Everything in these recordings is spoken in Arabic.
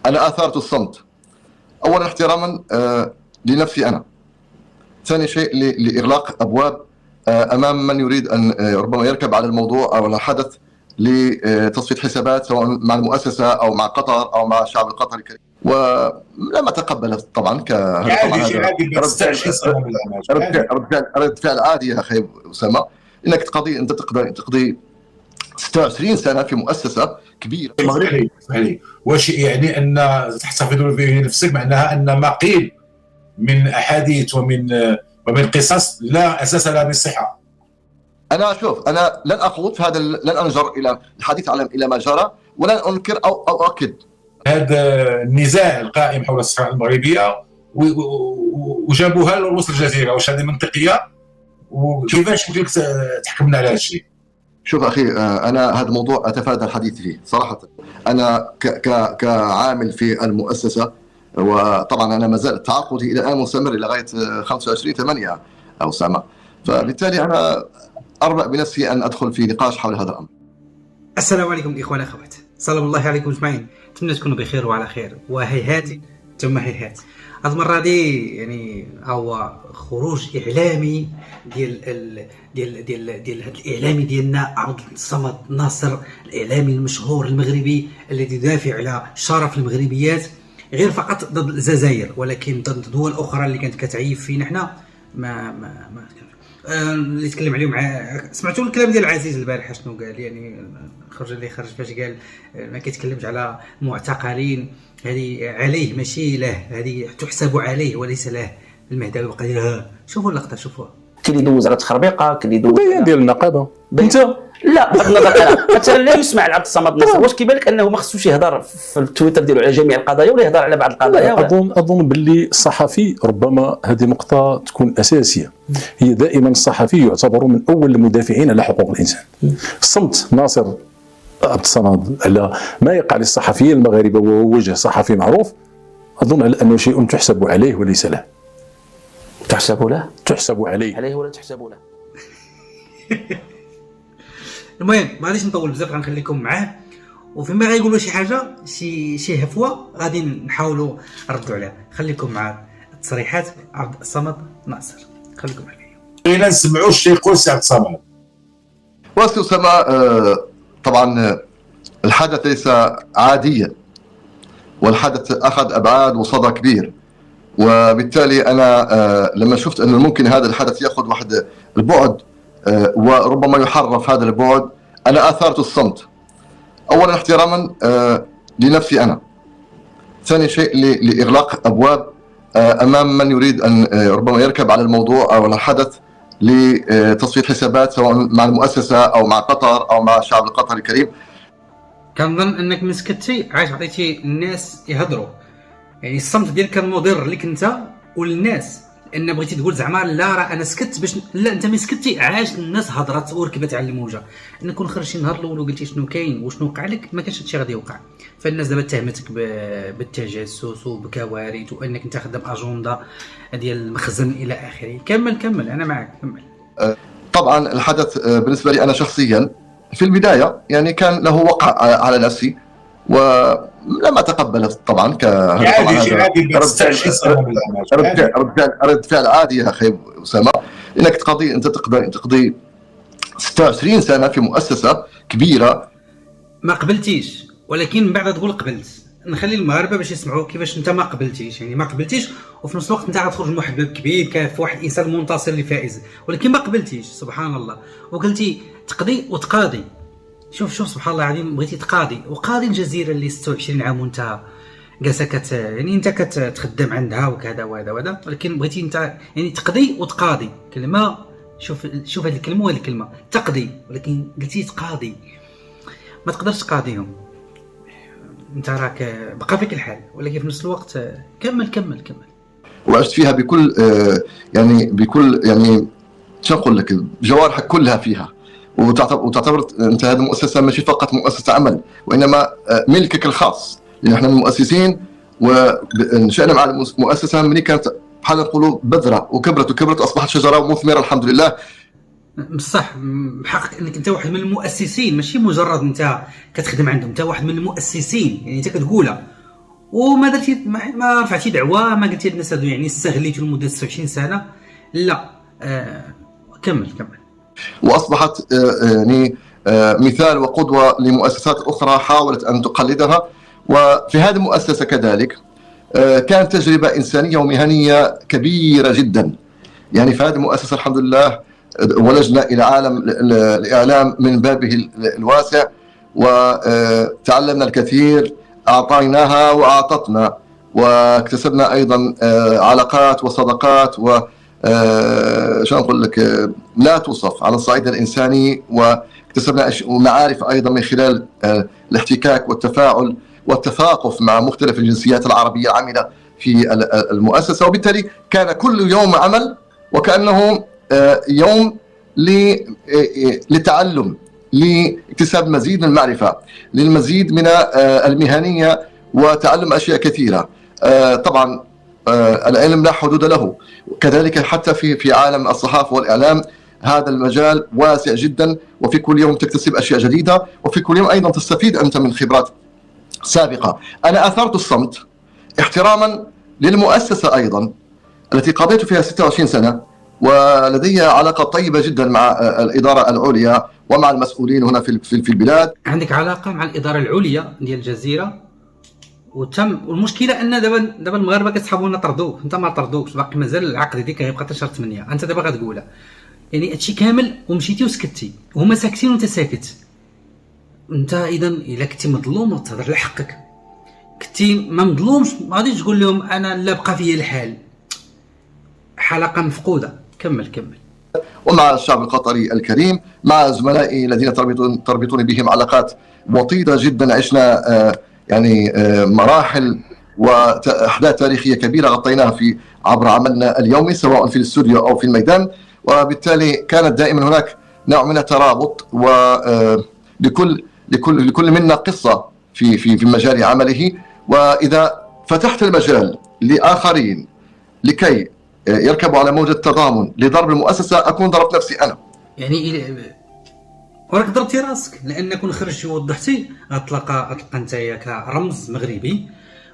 أنا آثرت الصمت. أولا احتراما لنفسي أنا، ثاني شيء لإغلاق أبواب أمام من يريد أن ربما يركب على الموضوع أو على الحدث لتصفية حسابات سواء مع المؤسسة أو مع قطر أو مع الشعب القطري الكريم، ولم أتقبل طبعا رد فعل عادي يا أخي أسامة، إنك تقضي 26 سنة في مؤسسة كبيرة. صحيح. واش يعني أن تحتفظ بنفسك معناها أن ما قيل من أحاديث ومن قصص لا أساس لها بالصحة؟ أنا شوف، أنا لن أخوض في هذا، لن أنجر إلى الحديث إلى ما جرى، ولن أنكر أو أؤكد. هذا النزاع القائم حول الصحراء المغربية وجابوها لوسط الجزيرة، واش هذه منطقية؟ وكيفاش يمكنك تحكمنا على هذا الشيء؟ شوف أخي، أنا هذا الموضوع أتفادى الحديث فيه صراحة. أنا كعامل في المؤسسة، وطبعا أنا ما زال تعاقدي إلى الآن مستمر إلى غاية 25/8 أو سنة، فبالتالي أنا أربأ بنفسي أن أدخل في نقاش حول هذا الأمر. السلام عليكم الإخوة والأخوات، سلام الله عليكم أجمعين، أتمنى تكونوا بخير وعلى خير. وهيهات ثم هيهات، هذه المرة دي يعني هو خروج إعلامي ديال هذا الإعلامي ديالنا عبد الصمد ناصر، الإعلامي المشهور المغربي الذي يدافع على شرف المغربيات، غير فقط ضد الجزائر ولكن ضد دول أخرى اللي كانت كتعيب فينا حنا. ما اللي تكلم عليهم سمعتوا الكلام ديال العزيز البارحه شنو قال؟ يعني خرج فاش قال ما كيتكلمش على المعتقلين، هذه عليه ماشي له، هذه تحسب عليه وليس له. المهداوي بقى يديرها، شوفوا اللقطه شوفوها، كاين اللي يدوز على التخربيقه، كاين اللي يدوز بيان ديال النقابه. انت لا بغض النظر مثلا لا يسمع لعبد الصمد ناصر، واش كيبان لك انه ما خصوش يهضر في التويتر ديالو على جميع القضايا ولا يهضر على بعض القضايا؟ اظن باللي الصحفي ربما هذه نقطه تكون اساسيه، هي دائما الصحفي يعتبر من اول المدافعين على حقوق الانسان. صمت ناصر عبد الصمد على ما يقع للصحفيين المغاربه وهو وجه صحفي معروف، اظن على انه شيء تحسب عليه وليس له. تحسب عليه ولا تحسب له. المهم معليش نطول بزاف، غنخليكم معاه وفيما غيقولوا شي حاجه شي هفوه غادي نحاولوا نردوا عليها. خليكم مع التصريحات عبد الصمد ناصر، خليكم معايا. بغينا نسمعوا الشيء يقول سي عبد الصمد. واسي أسامة، طبعا الحدث ليس عاديا، والحدث أخذ أبعاد وصدى كبير، وبالتالي أنا لما شفت أنه ممكن هذا الحدث يأخذ واحد البعد وربما يحرف هذا البعد، أنا آثرت الصمت. أولا احتراما لنفسي أنا، ثاني شيء لإغلاق أبواب أمام من يريد أن ربما يركب على الموضوع أو على الحدث لتصفية حسابات سواء مع المؤسسة أو مع قطر أو مع الشعب القطري الكريم. كنظن أنك مسكتي عايش عطيتي الناس يهضروا، يعني الصمت ديالك كان مضر لك أنت وللناس، ان بغيتي تقول زعما لا راه انا سكت باش لا، انت ما سكتي، عاش الناس هضرات وركبت على الموجه. ان كون خرجتي النهار الاول وقلتي شنو كاين وشنو وقع لك، ما كانش هادشي غادي يوقع. فالناس دابا تهمتك بالتجسس وبكوارث وانك انت خدام اجنده ديال المخزن الى اخره. كمل انا معك، كمل. طبعا الحدث بالنسبه لي انا شخصيا في البدايه يعني كان له وقع على نفسي، ولم اتقبل طبعا رد فعل عادي يا اخي اسامه، انك تقضي 26 سنه في مؤسسه كبيره. ما قبلتيش، ولكن من بعد تقول قبلت. نخلي المغاربه باش يسمعوا كيفاش انت ما قبلتيش، يعني ما قبلتيش وفي نفس الوقت انت غتخرج من واحد الباب كبير كاف واحد الانسان منتصر اللي فائز، ولكن ما قبلتيش. سبحان الله. وقلتي تقضي وتقاضي. شوف سبحان الله العظيم، بغيتي تقاضي وقاضي الجزيره اللي 26 عام وانت جالسه يعني انت كتخدم عندها وكذا وهذا، ولكن بغيتي انت يعني تقضي وتقاضي. كلمه شوف هذه الكلمه وهذه الكلمه تقضي، ولكن قلتي تقاضي، ما تقدرش تقاضيهم. انت راك بقى فيك الحال، ولكن في نفس الوقت كمل. وعشت فيها بكل يعني شنو نقول لك، جوارحك كلها فيها، وتعتبر انت هذه المؤسسه ماشي فقط مؤسسه عمل، وانما ملكك الخاص، لان احنا المؤسسين ونشأنا مع المؤسسه ملي كانت بحال نقولوا بذره وكبرت واصبحت شجره مثمره الحمد لله. بصح بحق انك انت واحد من المؤسسين، ماشي مجرد انت كتخدم عندهم، انت واحد من المؤسسين، يعني انت كتقولها وما درتي ما رفعتي دعوه، ما قلتي الناس هادو يعني استغليتوا لمده 26 سنه، لا. كمل. واصبحت يعني مثال وقدوه لمؤسسات اخرى حاولت ان تقلدها. وفي هذه المؤسسه كذلك كانت تجربه انسانيه ومهنيه كبيره جدا. يعني في هذه المؤسسه الحمد لله ولجنا الى عالم الاعلام من بابه الواسع، وتعلمنا الكثير، اعطيناها واعطتنا، واكتسبنا ايضا علاقات وصداقات و شو نقول لك لا توصف على الصعيد الانساني، واكتسبنا معارف ايضا من خلال الاحتكاك والتفاعل والتثاقف مع مختلف الجنسيات العربيه العامله في المؤسسه. وبالتالي كان كل يوم عمل وكانه يوم للتعلم، لاكتساب مزيد من المعرفه، للمزيد من المهنيه وتعلم اشياء كثيره. طبعا العلم لا حدود له، كذلك حتى في عالم الصحافه والاعلام هذا المجال واسع جدا، وفي كل يوم تكتسب اشياء جديده، وفي كل يوم ايضا تستفيد انت من خبرات سابقه. انا اثرت الصمت احتراما للمؤسسه ايضا التي قضيت فيها 26 سنه، ولدي علاقه طيبه جدا مع الاداره العليا ومع المسؤولين هنا في البلاد. عندك علاقه مع الاداره العليا ديال الجزيره، والمشكله ان دابا المغاربه كيسحبوا لنا طردوك، انت ما طردوكش، باقي مازال العقد ديالك كيبقى حتى شهر 8، انت دابا غتقولها. يعني هادشي كامل ومشيتي وسكتي، وهما ساكتين وانت ساكت. انت اذا الا كنتي مظلوم تهضر على حقك، كنتي ما مظلومش ما غاديش تقول لهم انا لا بقى فيا الحال. حلقه مفقوده. كمل. ومع الشعب القطري الكريم، مع زملائي الذين تربطوني بهم علاقات وطيدة جدا. عشنا يعني مراحل وأحداث تاريخية كبيرة غطيناها عبر عملنا اليومي سواء في الاستوديو أو في الميدان، وبالتالي كانت دائما هناك نوع من الترابط، ولكل منا قصة في مجال عمله. وإذا فتحت المجال لآخرين لكي يركبوا على موجة تضامن لضرب المؤسسة، أكون ضربت نفسي أنا. يعني وراك ضربتي راسك، لان كون خرجتي ووضحتي غتلقى انت كرمز مغربي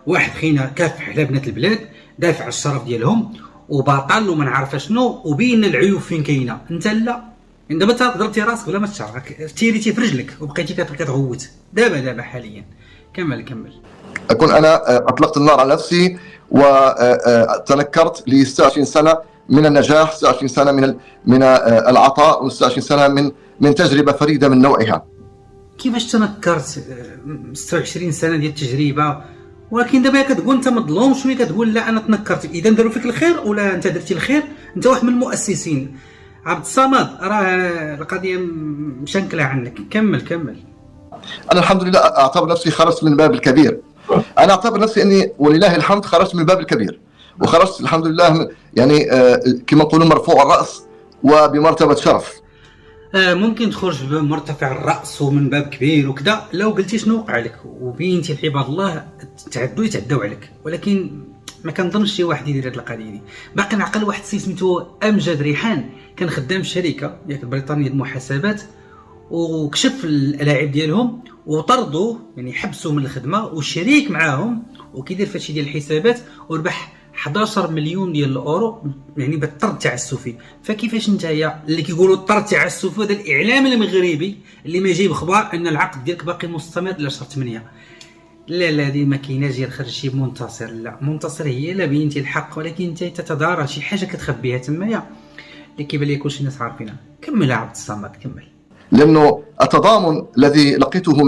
واحد خينا كافح على بنات البلاد، دافع على الشرف ديالهم وبطل وما نعرف شنو، وبين العيوب فين كاينه. انت لا، دابا ضربتي راسك ولا ما تشعرك، تيريتي في رجلك وبقيتي كتغوت. دابا حاليا. كمل. أكون أنا أطلقت النار على نفسي وتنكرت ل 26 سنة من النجاح، 26 سنة من العطاء، و26 سنة من تجربة فريدة من نوعها. كيفاش تنكرت 26 سنة ديال التجربة، ولكن دابا كتقول انت مظلوم شويه، كتقول لا انا تنكرت. اذا داروا فيك الخير ولا انت درتي الخير؟ انت واحد من المؤسسين. عبد الصمد، راه القضية مشنكلة عنك. كمل. أنا الحمد لله أعتبر نفسي خرجت من الباب الكبير. أنا أعتبر نفسي أني ولله الحمد خرجت من الباب الكبير، وخرجت الحمد لله يعني كما نقولوا مرفوع الرأس وبمرتبة شرف. ممكن تخرج بمرتفع الرأس ومن باب كبير وكذا لو قلتي شنو وقع لك وبينتي لعباد الله يتعدوا عليك، ولكن ما كنظنش شي واحد يدير هذه القضيه دي. باقي نعقل واحد السيد سميتو امجد ريحان، كان خدام في شركه ديال البريطانيه المحاسبات، وكشف اللاعب ديالهم وطردوه، يعني حبسوا من الخدمه، وشريك معاهم وكيدير فهادشي ديال الحسابات، وربح 11 مليون ديال الاورو، يعني بالطرد تعسفي. فكيفاش نتايا اللي كيقولوا الطرد تعسفي هذا الاعلام المغربي اللي ما يجيب اخبار ان العقد ديالك باقي مستمر الى شهر 8؟ لا هذه ما كايناش. يخرج شي منتصر، لا منتصر هي لا بينتي الحق، ولكن انت تتدارى شي حاجه كتخبيها تمايا اللي كيبان لي كلشي الناس عارفينها. كمل عبد الصمد كمل. لانه التضامن الذي لقيته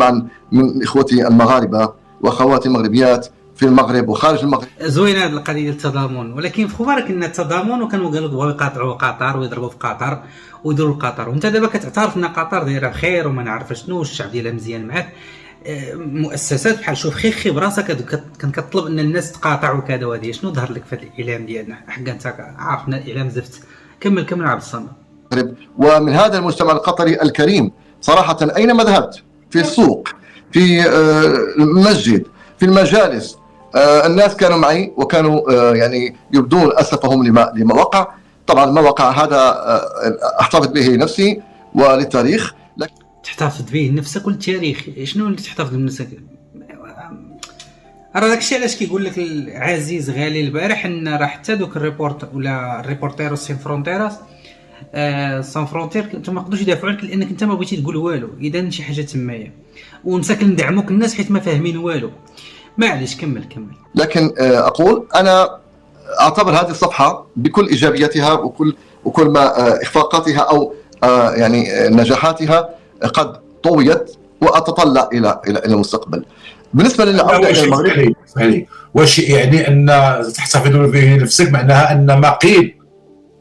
من اخوتي المغاربه واخواتي المغربيات في المغرب وخارج المغرب. زوينه هذه القضيه ديال التضامن، ولكن في خبارك ان التضامن وكانوا قالوا بغاو يقاطعوا قطر ويضربوا في قطر ويديروا لقطر، وانت دابا كتعترف ان قطر دايره بخير وما نعرف شنو والشعب ديالها مزيان معاك. مؤسسات بحال شوف خي براسك كان كطلب ان الناس تقاطع وكذا وهذه. شنو ظهر لك في هذا الاعلام ديالنا؟ حق انت عارفنا الاعلام زفت. كمل عبد الصمد. ومن هذا المجتمع القطري الكريم صراحه اينما ذهبت، في السوق، في المسجد، في المجالس، الناس كانوا معي وكانوا يعني يبدون اسفهم لما وقع. طبعا ما وقع هذا احتفظ به نفسي وللتاريخ. تحتفظ به لنفسك وللتاريخ؟ شنو اللي تحتفظ بنفسك؟ راه داكشي علاش كيقول لك العزيز غالي البارح ان راه حتى دوك الريبورت ولا الريبورتيروس سين فرونتيراس سان فرونتير انت ما يقدروش يدافعوا عليك لانك انت ما بغيتي تقول والو. اذا شي حاجه تمايا ومساكن ندعموك الناس حيت ما فاهمين والو. معليش كمل. لكن اقول انا اعتبر هذه الصفحه بكل ايجابياتها وكل ما اخفاقاتها او يعني نجاحاتها قد طويت، واتطلع الى المستقبل. بالنسبه للعوده الى المغرب، واش يعني ان تحتفظ بنفسك معناها ان ما قيل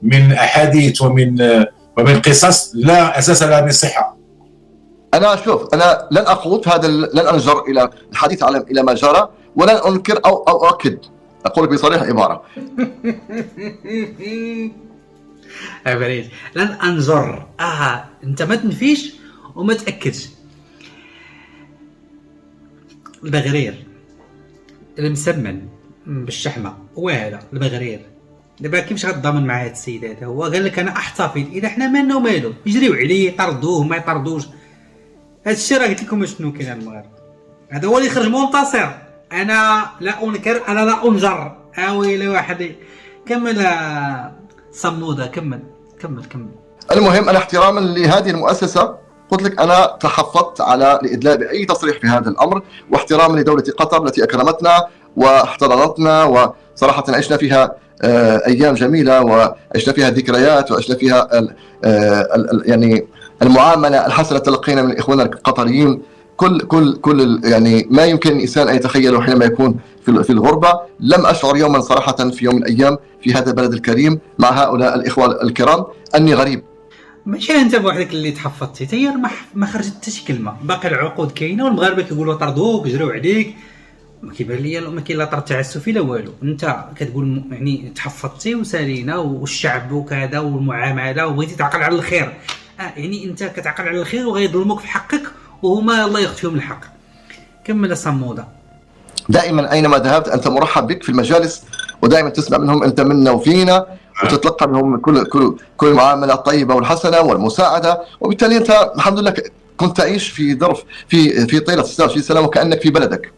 من احاديث ومن قصص لا اساس لها من صحه؟ انا شوف، انا لن اخوض هذا، لن انجر الى الحديث الى ما جرى، ولن انكر او اؤكد. اقول بصريح العباره عبريت لن انجر. انت ما تنفيش وما تاكدش. البغرير المسمن بالشحمه هو هذا البغرير. دابا كيفاش غتضامن مع هذا السيد هذا؟ هو قال لك انا احتفظ، اذا حنا مالنا ومالو يجريو عليه يطردوه ما يطردوش. هذا الشيء راه قلت لكم شنو كاين على المغرب. هذا هو اللي خرج منتصر. انا لا انكر، انا لا انجر. ويلي واحد. كمل صموده، كمل. المهم انا احتراما لهذه المؤسسه قلت لك انا تحفظت على الادلاء باي تصريح في هذا الامر، واحتراما لدوله قطر التي اكرمتنا واحتضنتنا، وصراحه عشنا فيها ايام جميله، وعشنا فيها ذكريات، وعشنا فيها يعني المعامله الحسنه تلقينا من اخواننا القطريين. كل يعني ما يمكن الانسان ان يتخيله حينما يكون في الغربه. لم اشعر يوما صراحه في يوم من الايام في هذا البلد الكريم مع هؤلاء الاخوه الكرام اني غريب. ماشي انت بوحدك اللي تحفظتي، تيار ما خرجت حتى شي كلمه. باقي العقود كاينه والمغاربه كيقولوا طردوك جريو عليك. ما كيبان ليا ما كاين لا طرد تعسفي لا والو. انت كتقول يعني تحفظتي وسالينا والشعب وكذا والمعامله وبغيتي تعقل على الخير. يعني انت كتعقل على الخير وغيظلموك في حقك وهما الله يغفيهم الحق. كمل صموده. دائما اينما ذهبت انت مرحب بك في المجالس، ودائما تسمع منهم انت منا وفينا، وتتلقى منهم كل المعامله الطيبه والحسنه والمساعده. وبالتالي انت الحمد لله كنت تعيش في ظرف في طيله 26 سنه وكانك في بلدك.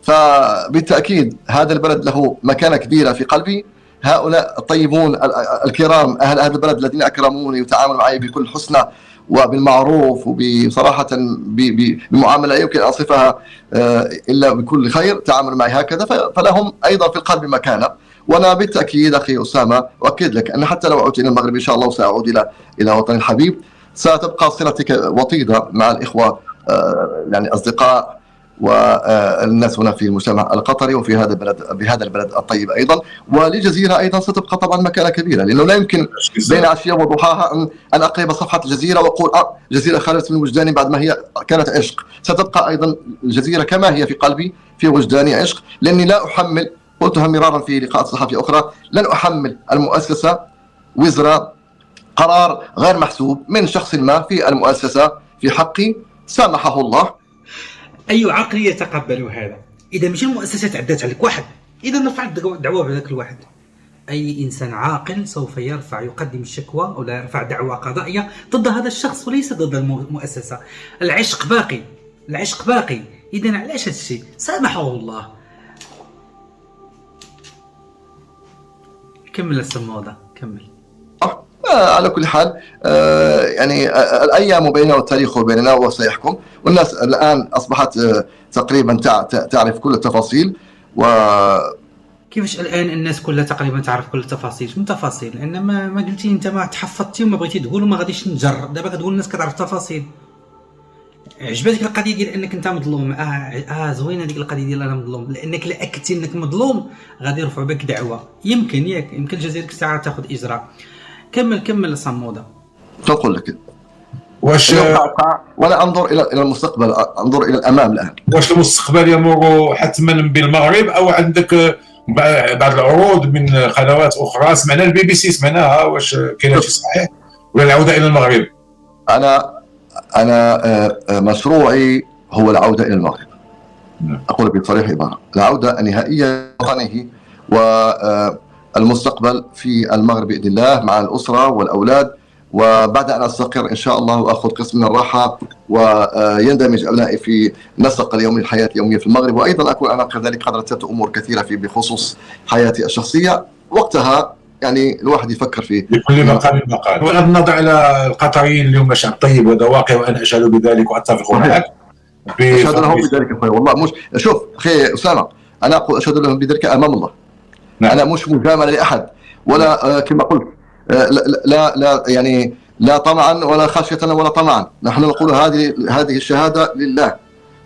فبالتاكيد هذا البلد له مكانه كبيره في قلبي. هؤلاء الطيبون الكرام اهل هذا البلد الذين اكرموني وتعاملوا معي بكل حسنى وبالمعروف وبصراحه بمعامله يمكن ان اصفها الا بكل خير، تعاملوا معي هكذا، فلهم ايضا في القلب مكانه. وانا بالتاكيد اخي اسامه اؤكد لك ان حتى لو عدت الى المغرب ان شاء الله وساعود الى وطني الحبيب، ستبقى صلتك وطيده مع الاخوه يعني اصدقاء والناس هنا في المجتمع القطري وفي هذا البلد، بهذا البلد الطيب ايضا. وللجزيره ايضا ستبقى طبعا مكانه كبيره، لانه لا يمكن بين عشيه وضحاها ان اقلب صفحه الجزيره واقول الجزيره خرجت من وجداني بعد ما هي كانت عشق. ستبقى ايضا الجزيره كما هي في قلبي في وجداني عشق، لاني لا احمل، قلتها مرارا في لقاءات صحفيه اخرى، لن احمل المؤسسه وزر قرار غير محسوب من شخص ما في المؤسسه في حقي سامحه الله. اي عقل يتقبل هذا؟ اذا ماشي المؤسسه تعدات عليك واحد، اذا رفعت دعوه بهذاك الواحد. اي انسان عاقل سوف يقدم الشكوى ولا يرفع دعوى قضائيه ضد هذا الشخص وليس ضد المؤسسه. العشق باقي. اذا علاش هذا الشيء؟ سامحه الله. كمل السموده، كمل. على كل حال يعني الايام بيننا والتاريخ بيننا وسيحكم، والناس الان اصبحت تقريبا تعرف كل التفاصيل. كيفاش الان الناس كلها تقريبا تعرف كل التفاصيل؟ شنو التفاصيل؟ لان ما قلتي انت، ما تحفظتي وما بغيتي تقول وما غاديش نجر. دابا كتقول الناس كتعرف التفاصيل. عجبتك القضيه ديال انك انت مظلوم؟ زوينه ديك القضيه ديال انا مظلوم، لانك لا اكدتي انك مظلوم غادي يرفعوا بك دعوه. يمكن الجزائر ساعه تاخذ اجراء. كمل صموده. تقول لك واش وانا انظر الى المستقبل، انظر الى الامام الان. واش المستقبل يمر حتما بالمغرب او عندك بعض العروض من قنوات اخرى؟ سمعنا البي بي سي سمعناها، واش كاين شي صحيح ولا العوده الى المغرب؟ انا مشروعي هو العوده الى المغرب. اقول بصريح العباره، العوده النهائيه لوطنه والمستقبل في المغرب باذن الله مع الاسره والاولاد وبعد أن أستقر إن شاء الله وأخذ قسم من الراحة ويندمج أبنائي في نسق اليومي الحياة اليومية في المغرب، وأيضا أكون أنا كذلك قد رتبت أمور كثيرة بخصوص حياتي الشخصية. وقتها يعني الواحد يفكر في لكل مقام مقال. بغض النظر على القطريين اليوم شعب طيب وهذا واقع وأنا أشهد بذلك وأتفق معك. أشهد لهم بذلك والله. مش شوف أخي أسامة، أنا أقول أشهد لهم بذلك أمام الله. نعم. أنا مش مجاملة لأحد ولا كما قلت لا يعني لا طمعا ولا خشية ولا طمعا. نحن نقول هذه الشهادة لله.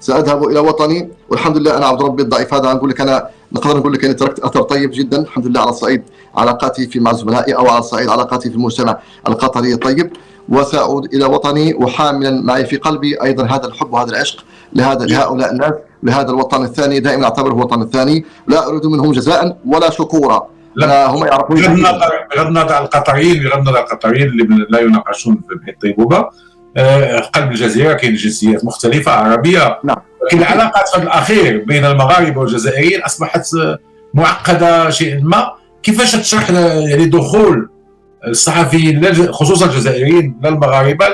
سأذهب إلى وطني والحمد لله. أنا عبد ربي الضعيف هذا نقول لك، أنا نقدر نقول لك أني تركت أثر طيب جدا الحمد لله على صعيد علاقاتي مع زملائي أو على صعيد علاقاتي في المجتمع القطري الطيب. وسأعود إلى وطني وحاملا معي في قلبي أيضا هذا الحب وهذا العشق لهؤلاء الناس، لهذا الوطن الثاني. دائما أعتبره الوطن الثاني، لا أريد منهم جزاء ولا شكورا. هم يعرفون بغض النظر عن القطريين اللي لا يناقشون في الطيبوبة. قلب الجزيرة كاين جنسيات مختلفة عربية. نعم. لكن العلاقات في الأخير بين المغاربة والجزائريين أصبحت معقدة شيئا ما. كيفاش تشرح يعني دخول الصحفيين خصوصا الجزائريين لا المغاربة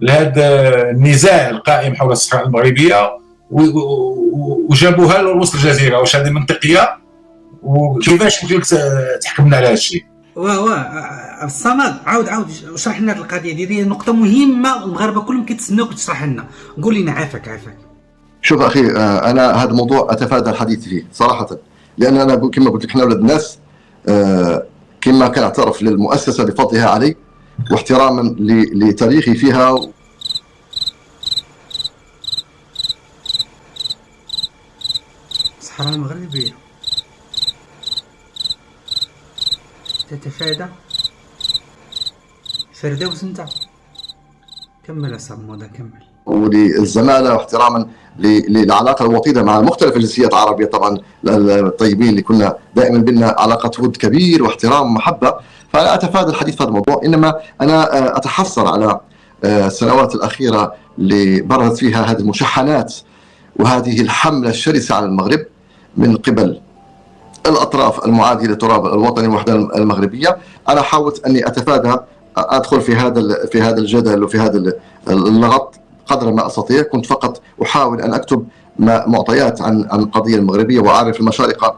لهذا النزاع القائم حول الصحراء المغربية وجابوها لوسط الجزيرة؟ واش هذه منطقية؟ وكيفاش يمكن تحكمنا على هذا الشيء؟ الصمد عاود اشرح لنا القضيه دي نقطه مهمه. المغاربه كلهم كيتسناوك تشرح لنا. قول لنا عافاك. شوف اخي، انا هذا الموضوع اتفادى الحديث فيه صراحه، لان انا كما قلت لك احنا ولاد الناس. كما كان اعترف للمؤسسه بفضلها علي واحتراما لتاريخي فيها. الصحراء المغربيه تتفادى فردوس. انت كمل يا صمودة كمل. وللزماله واحتراما للعلاقه الوطيده مع مختلف الجنسيات العربيه طبعا الطيبين اللي كنا دائما بيننا علاقه ود كبير واحترام ومحبه. فانا اتفادى الحديث في هذا الموضوع، انما انا اتحسر على السنوات الاخيره اللي برزت فيها هذه المشحنات وهذه الحمله الشرسه على المغرب من قبل الأطراف المعادية للتراب الوطني والوحدة المغربية. أنا حاولت أني أتفادى أدخل في هذا الجدل وفي هذا اللغط قدر ما أستطيع. كنت فقط أحاول أن أكتب معطيات عن القضية المغربية وأعرف المشارقة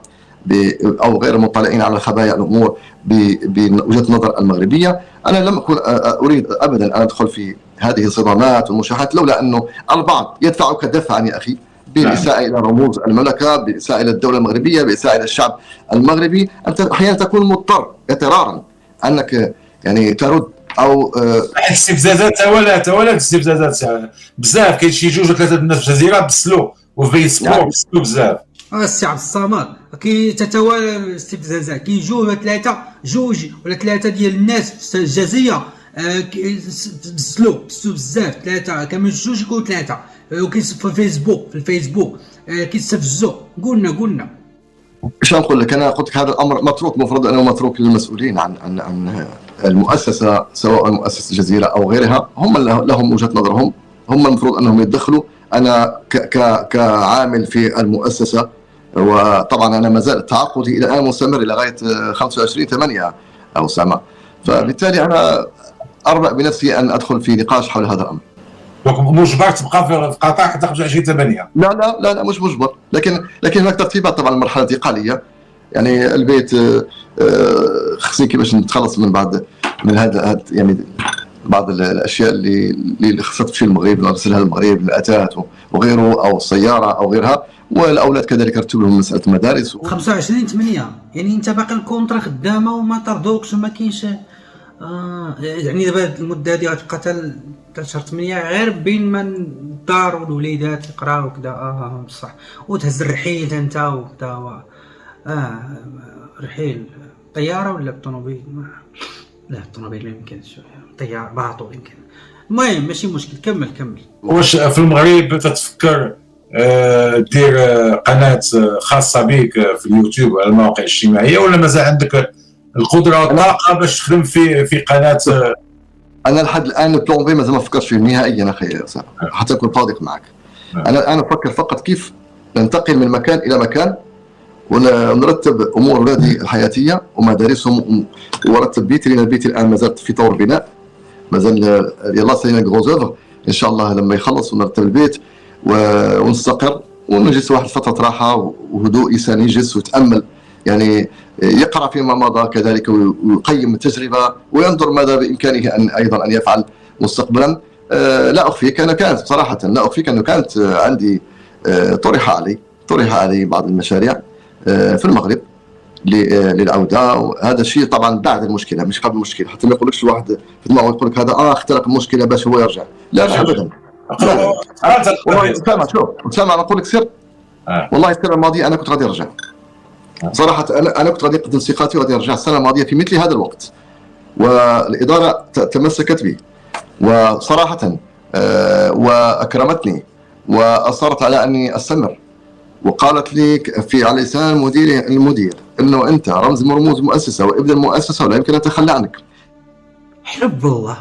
أو غير المطلعين على خبايا الأمور بوجهة النظر المغربية. أنا لم أكن أريد أبدا أن أدخل في هذه الصدامات والمشاحنات، لولا أنه البعض يدفعك دفعا يا أخي بالإساءة إلى رموز المملكة، بالإساءة إلى الدولة المغربية، بالإساءة إلى الشعب المغربي. أنت أحيانا تكون مضطر اضطرارا أنك يعني ترد أو استفزازات تولد استفزازات بزاف. كاين شي جوج ثلاثة الناس في الجزيرة بسلو وفيسبوك بسلو بزاف. السي عبد الصمد كي تتوالى الاستفزازات. كاين جوج ولا ثلاثة ديال الناس في الجزيرة بسلو بزاف. ثلاثة كمان جوج يكونوا ثلاثة. وكيصف في الفيسبوك كيستفزوا. قلنا ايش نقول لك؟ انا قلت لك هذا الامر متروك، مفروض انه متروك للمسؤولين عن المؤسسه، سواء مؤسسه الجزيره او غيرها. هم لهم وجهه نظرهم، هم المفروض انهم يتدخلوا. انا كعامل في المؤسسه، وطبعا انا ما زال تعاقدي الى الان مستمر الى غايه 25/8 او سنه. فبالتالي انا اربع بنفسي ان ادخل في نقاش حول هذا الامر. مجبر تبقى في قطر حتى 25/8؟ لا مش مجبر، لكن هناك ترتيبات طبعا. المرحله انتقاليه يعني البيت خصني كيفاش نتخلص من هذا يعني بعض الاشياء اللي خصها تمشي للمغرب نرسلها للمغرب، الاثاث وغيره او السياره او غيرها. والاولاد كذلك رتب لهم مساله المدارس. 25/8 يعني انت باقي الكونترا خدامه وما طردوكش وما كاينش. يعني دابا المده هذه غتبقى حتى شهر 8 غير بين ما الدار والوليدات يقراو وكذا. بصح وتهز الرحيل انت وكذا. رحيل طياره ولا بالطوموبيل؟ لا الطوموبيل ما يمكنش. طياره باطو يمكن. المهم ماشي مشكل. كمل. واش في المغرب تتفكر دير قناه خاصه بك في اليوتيوب على المواقع الاجتماعيه، ولا مازال عندك القدره والطاقه باش تخدم في قناه؟ انا لحد الان البلان بي مازال ما فكرتش فيه نهائيا اخي اسامه، حتى اكون صادق معك. انا افكر فقط كيف ننتقل من مكان الى مكان ونرتب امور اولادي الحياتيه ومدارسهم، وارتب بيتي لان بيتي الان ما زالت في طور بناء. مازال يلا سينا غروزوفر ان شاء الله لما يخلص ونرتب البيت ونستقر ونجلس واحد فتره راحه وهدوء، انسان يجلس ويتامل، يعني يقرا فيما مضى كذلك ويقيم التجربه وينظر ماذا بامكانه ان ايضا ان يفعل مستقبلا. لا اخفيك انا كانت صراحه، لا اخفيك انه كانت عندي طرح علي بعض المشاريع في المغرب للعوده. هذا الشيء طبعا بعد المشكله مش قبل المشكله، حتى ما يقولكش الواحد في دماغه يقول لك هذا اختلق المشكله باش هو يرجع، لا ابدا. والله اسامه نقول لك سر، والله السنه الماضيه انا كنت غادي نرجع صراحه، انا كنت غادي نقدم ثقتي وغادي نرجع السنه الماضيه في مثل هذا الوقت، والاداره تمسكت به وصراحه واكرمتني واصرت على اني استمر، وقالت لي على لسان المدير انه انت رمز من رموز المؤسسه وابن المؤسسه ولا يمكن ان اتخلى عنك. حب الله،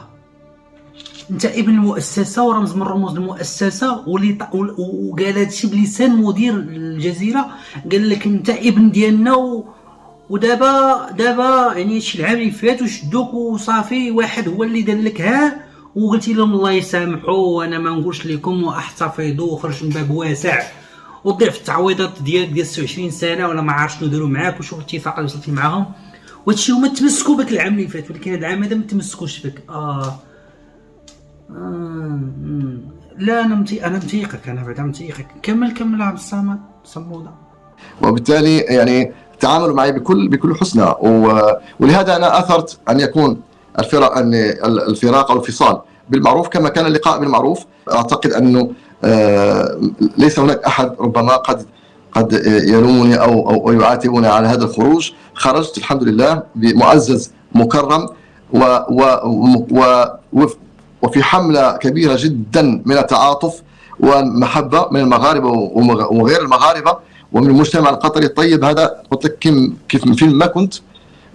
انت ابن المؤسسه ورمز من رموز المؤسسه، وقال هادشي بلسان مدير الجزيره، قال لك انت ابن ديالنا، ودابا يعني شي العام اللي فات وشدوك وصافي، واحد هو اللي دار لك وقلتي لهم الله يسامحوا وانا ما نقولش لكم واحتفظوا وخرج من باب واسع وضعف التعويضات ديال 26 سنه ولا ما عرفت شنو داروا معاك وشوف الاتفاق اللي وصلتي معاهم، وهادشي هما تمسكوا بك العام اللي فات، ولكن هذا العام هذا ما تمسكوش بك. لا انا متيقك، انا بعدا متيقك. كمل عبد الصمد صموده. وبالتالي يعني تعاملوا معي بكل حسنى، ولهذا انا اثرت ان يكون الفراق او الفصال بالمعروف كما كان اللقاء بالمعروف. اعتقد انه ليس هناك احد ربما قد يلومني او يعاتبني على هذا الخروج. خرجت الحمد لله معزز مكرم وفي حمله كبيره جدا من التعاطف والمحبه من المغاربه وغير المغاربه ومن المجتمع القطري الطيب هذا. قلت لك كيف فين ما كنت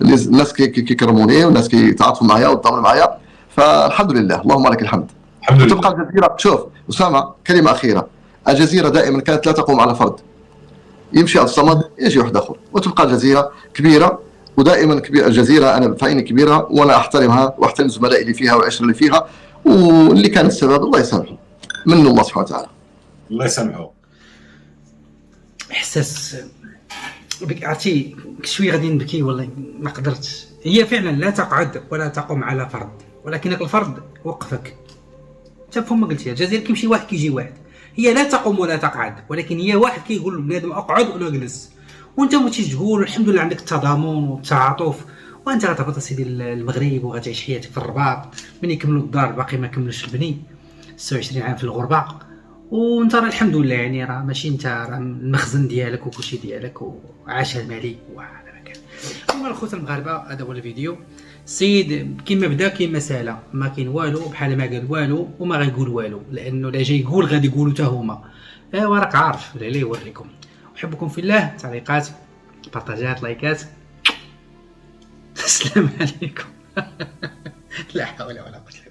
الناس كيكرموني والناس كيتعاطفوا معايا ويتضامنوا معايا، فالحمد لله اللهم لك الحمد. تبقى الجزيره، شوف اسامه كلمه اخيره، الجزيره دائما كانت لا تقوم على فرد، يمشي عبد الصمد يجي واحد اخر وتبقى الجزيره كبيره، ودائما الجزيره انا فايني كبيره وانا احترمها واحترم زملائي اللي فيها والعشره اللي فيها، واللي كان السبب الله يسامحه من الله سبحانه وتعالى. الله يسامحه. احساس عرفتي شويه غادي نبكي والله ما قدرتش. هي فعلا لا تقعد ولا تقوم على فرد، ولكن الفرد وقفك. انت فهم ما قلتيها، الجزائر كيمشي واحد كيجي واحد، هي لا تقوم ولا تقعد، ولكن هي واحد كيقول لبنادم اقعد ولا اجلس، وانت ماشي تقول الحمد لله عندك التضامن والتعاطف، وانت غتهبط اسيدي المغرب وغتعيش حياتك في الرباط، من يكملوا الدار باقي ما كملوش البني 26 عام في الغربه، وانت راه الحمد لله يعني راه ماشي انت راه المخزن ديالك وكلشي ديالك وعاش المالي وهذا ما كان. هما الخوت المغاربه هذا هو الفيديو. السيد كيما بدا كيما سالا، ما كاين والو بحال ما قال والو وما غيقول والو، لانه لا جاي يقول غادي يقولوا حتى هما. وراك عارف اللي يوريكم. احبكم في الله. تعليقات، بارطاجات، لايكات. السلام عليكم. لا حول ولا قوه.